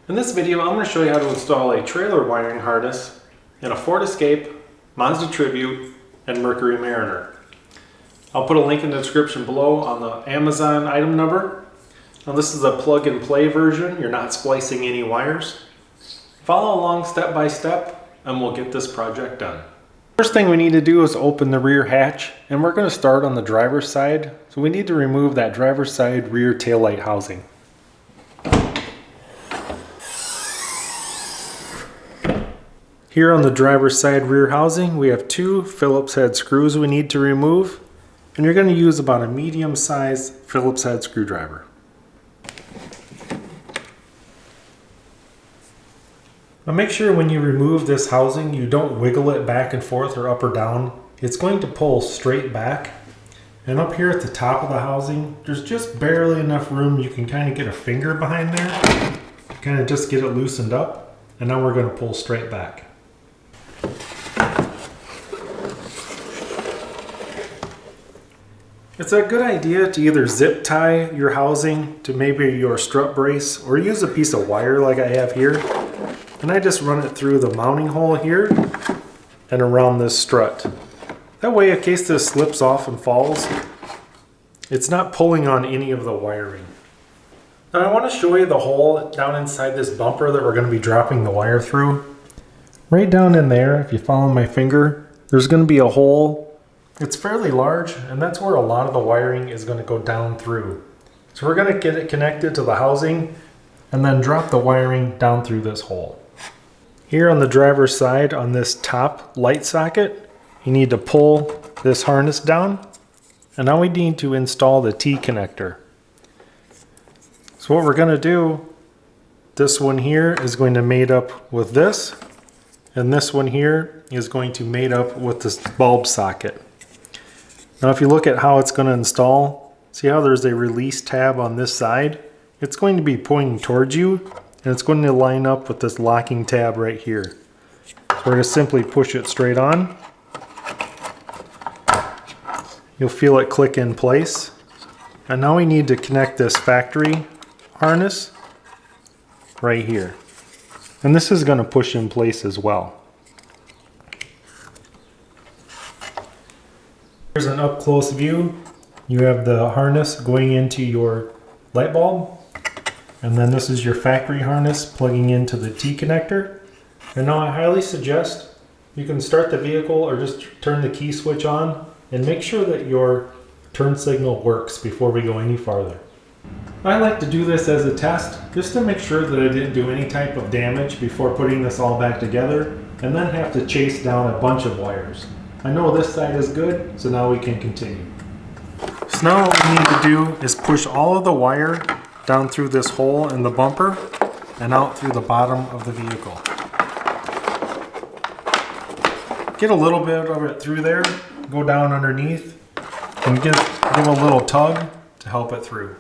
In this video, I'm going to show you how to install a trailer wiring harness in a Ford Escape, Mazda Tribute, and Mercury Mariner. I'll put a link in the description below on the Amazon item number. Now this is a plug-and-play version. You're not splicing any wires. Follow along step by step and we'll get this project done. First thing we need to do is open the rear hatch, and we're going to start on the driver's side. So we need to remove that driver's side rear taillight housing. Here on the driver's side rear housing, we have two Phillips head screws we need to remove, and you're going to use about a medium-sized Phillips head screwdriver. Now make sure when you remove this housing, you don't wiggle it back and forth or up or down. It's going to pull straight back. And up here at the top of the housing, there's just barely enough room you can kind of get a finger behind there. Kind of just get it loosened up. And now we're going to pull straight back. It's a good idea to either zip tie your housing to maybe your strut brace or use a piece of wire like I have here. And I just run it through the mounting hole here and around this strut. That way, in case this slips off and falls, it's not pulling on any of the wiring. Now I want to show you the hole down inside this bumper that we're going to be dropping the wire through. Right down in there, if you follow my finger, there's going to be a hole. It's fairly large, and that's where a lot of the wiring is going to go down through. So we're going to get it connected to the housing and then drop the wiring down through this hole. Here on the driver's side, on this top light socket, you need to pull this harness down, and now we need to install the T connector. So what we're going to do, this one here is going to mate up with this, and this one here is going to mate up with this bulb socket. Now if you look at how it's going to install, see how there's a release tab on this side? It's going to be pointing towards you, and it's going to line up with this locking tab right here. So we're going to simply push it straight on. You'll feel it click in place. And now we need to connect this factory harness right here. And this is going to push in place as well. Here's an up close view. You have the harness going into your light bulb. And then this is your factory harness plugging into the T connector. And now I highly suggest you can start the vehicle or just turn the key switch on and make sure that your turn signal works before we go any farther. I like to do this as a test just to make sure that I didn't do any type of damage before putting this all back together and then have to chase down a bunch of wires. I know this side is good, so now we can continue. So now what we need to do is push all of the wire down through this hole in the bumper and out through the bottom of the vehicle. Get a little bit of it through there, go down underneath, and give a little tug to help it through.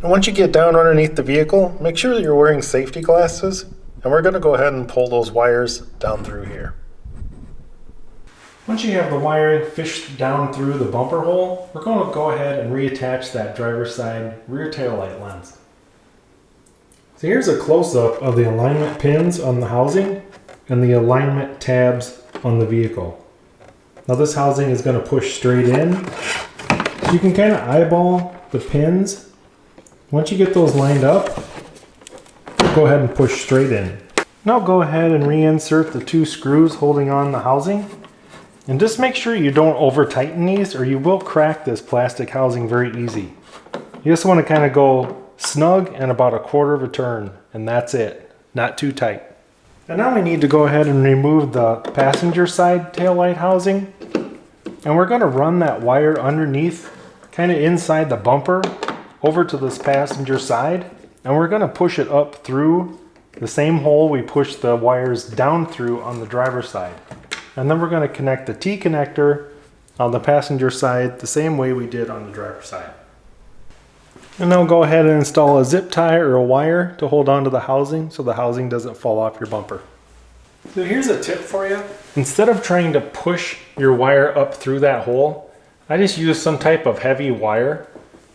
And once you get down underneath the vehicle, make sure that you're wearing safety glasses, and we're going to go ahead and pull those wires down through here. Once you have the wiring fished down through the bumper hole, we're going to go ahead and reattach that driver's side rear taillight lens. So here's a close-up of the alignment pins on the housing and the alignment tabs on the vehicle. Now this housing is going to push straight in. So you can kind of eyeball the pins. Once you get those lined up, go ahead and push straight in. Now go ahead and reinsert the two screws holding on the housing. And just make sure you don't over tighten these or you will crack this plastic housing very easy. You just want to kind of go snug and about 1/4 of a turn, and that's it. Not too tight. And now we need to go ahead and remove the passenger side taillight housing. And we're going to run that wire underneath, kind of inside the bumper, over to this passenger side. And we're going to push it up through the same hole we pushed the wires down through on the driver's side. And then we're going to connect the T connector on the passenger side the same way we did on the driver's side. And now go ahead and install a zip tie or a wire to hold onto the housing so the housing doesn't fall off your bumper. So here's a tip for you. Instead of trying to push your wire up through that hole, I just use some type of heavy wire,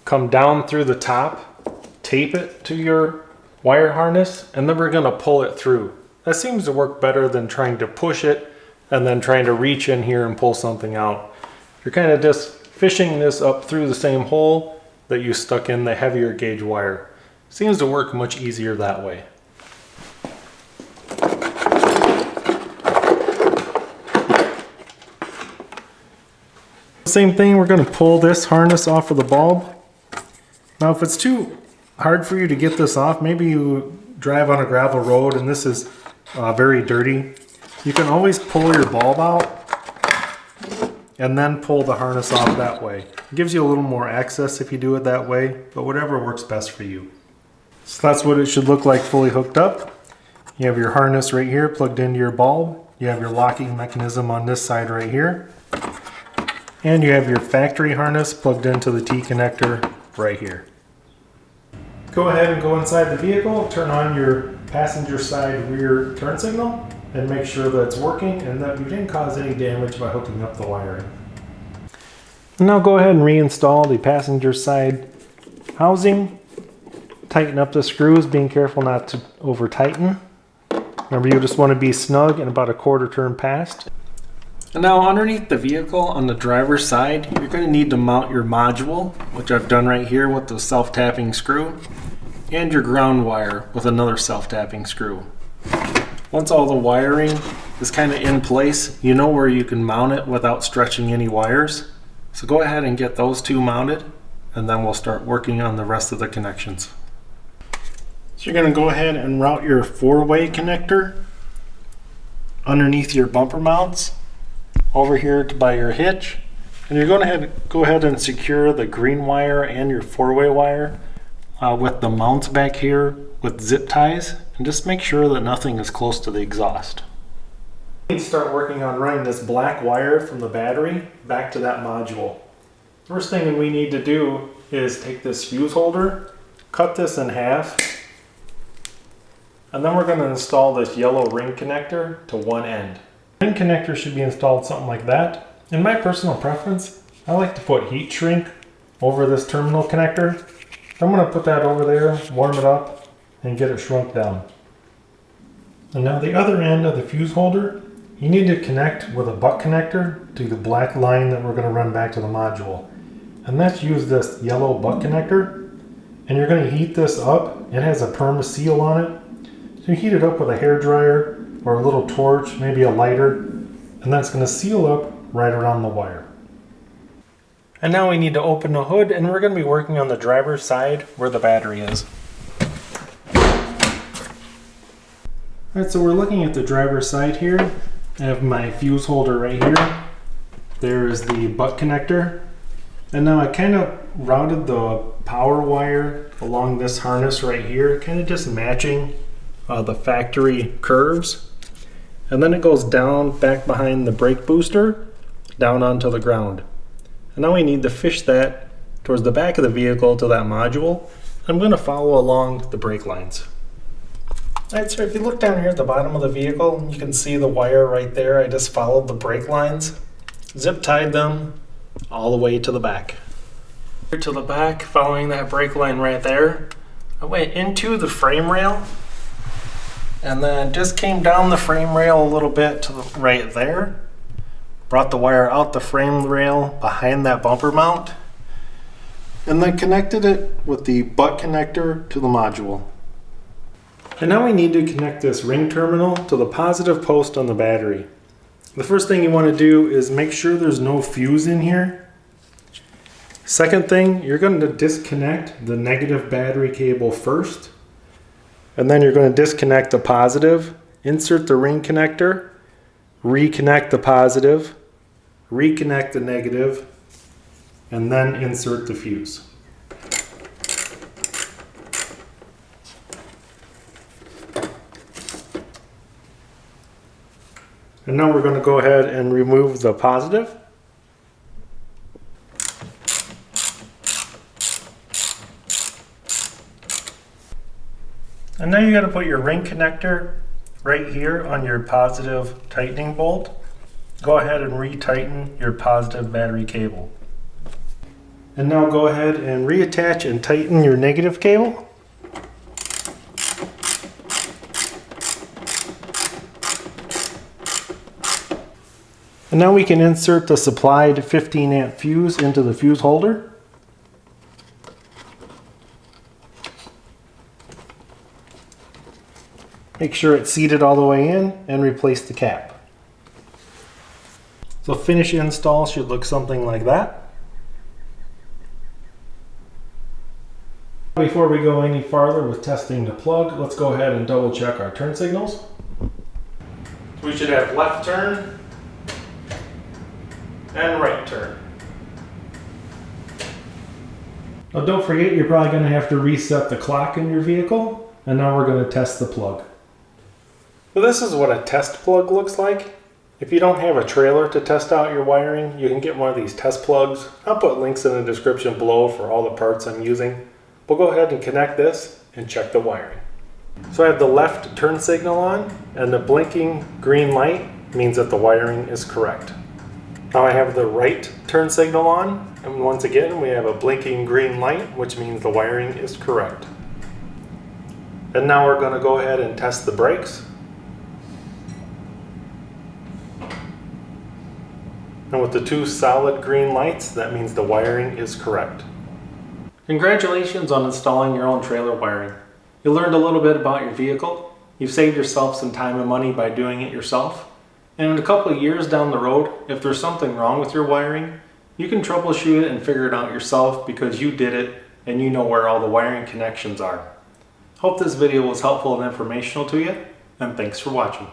come down through the top, tape it to your wire harness, and then we're going to pull it through. That seems to work better than trying to push it and then trying to reach in here and pull something out. You're kind of just fishing this up through the same hole that you stuck in the heavier gauge wire. Seems to work much easier that way. Same thing, we're going to pull this harness off of the bulb. Now if it's too hard for you to get this off, maybe you drive on a gravel road and this is very dirty, you can always pull your bulb out and then pull the harness off that way. It gives you a little more access if you do it that way, but whatever works best for you. So that's what it should look like fully hooked up. You have your harness right here plugged into your bulb. You have your locking mechanism on this side right here. And you have your factory harness plugged into the T connector right here. Go ahead and go inside the vehicle, turn on your passenger side rear turn signal, and make sure that it's working and that you didn't cause any damage by hooking up the wiring. Now go ahead and reinstall the passenger side housing. Tighten up the screws, being careful not to over tighten. Remember, you just want to be snug and about a quarter turn past. And now underneath the vehicle on the driver's side, you're going to need to mount your module, which I've done right here with the self-tapping screw, and your ground wire with another self-tapping screw. Once all the wiring is kind of in place, you know where you can mount it without stretching any wires. So go ahead and get those two mounted, and then we'll start working on the rest of the connections. So you're going to go ahead and route your 4-way connector underneath your bumper mounts over here by your hitch, and you're going to go ahead and secure the green wire and your 4-way wire with the mounts back here with zip ties, and just make sure that nothing is close to the exhaust. We need to start working on running this black wire from the battery back to that module. First thing we need to do is take this fuse holder, cut this in half, and then we're going to install this yellow ring connector to one end. The ring connector should be installed something like that. In my personal preference, I like to put heat shrink over this terminal connector. I'm going to put that over there, warm it up, and get it shrunk down. And now the other end of the fuse holder, you need to connect with a butt connector to the black line that we're going to run back to the module. And let's use this yellow butt connector, and you're going to heat this up. It has a perma seal on it. So you heat it up with a hair dryer or a little torch, maybe a lighter, and that's going to seal up right around the wire. And now we need to open the hood, and we're going to be working on the driver's side where the battery is. Alright, so we're looking at the driver's side here. I have my fuse holder right here. There is the butt connector. And now I kind of routed the power wire along this harness right here, kind of just matching the factory curves. And then it goes down back behind the brake booster, down onto the ground. And now we need to fish that towards the back of the vehicle to that module. I'm going to follow along the brake lines. Alright, so if you look down here at the bottom of the vehicle, you can see the wire right there. I just followed the brake lines, zip tied them all the way to the back. Here to the back, following that brake line right there, I went into the frame rail and then just came down the frame rail a little bit to the right there. Brought the wire out the frame rail behind that bumper mount, and then connected it with the butt connector to the module. And now we need to connect this ring terminal to the positive post on the battery. The first thing you want to do is make sure there's no fuse in here. Second thing, you're going to disconnect the negative battery cable first, and then you're going to disconnect the positive, insert the ring connector, reconnect the positive, reconnect the negative, and then insert the fuse. And now we're going to go ahead and remove the positive. And now you got to put your ring connector right here on your positive tightening bolt. Go ahead and retighten your positive battery cable. And now go ahead and reattach and tighten your negative cable. And now we can insert the supplied 15 amp fuse into the fuse holder. Make sure it's seated all the way in and replace the cap. So finished install should look something like that. Before we go any farther with testing the plug, let's go ahead and double check our turn signals. We should have left turn and right turn. Now don't forget, you're probably going to have to reset the clock in your vehicle. And now we're going to test the plug. So this is what a test plug looks like. If you don't have a trailer to test out your wiring, you can get one of these test plugs. I'll put links in the description below for all the parts I'm using. We'll go ahead and connect this and check the wiring. So I have the left turn signal on, and the blinking green light means that the wiring is correct. Now I have the right turn signal on, and once again we have a blinking green light, which means the wiring is correct. And now we're going to go ahead and test the brakes. And with the two solid green lights, that means the wiring is correct. Congratulations on installing your own trailer wiring. You learned a little bit about your vehicle. You've saved yourself some time and money by doing it yourself. And in a couple of years down the road, if there's something wrong with your wiring, you can troubleshoot it and figure it out yourself because you did it and you know where all the wiring connections are. Hope this video was helpful and informational to you, and thanks for watching.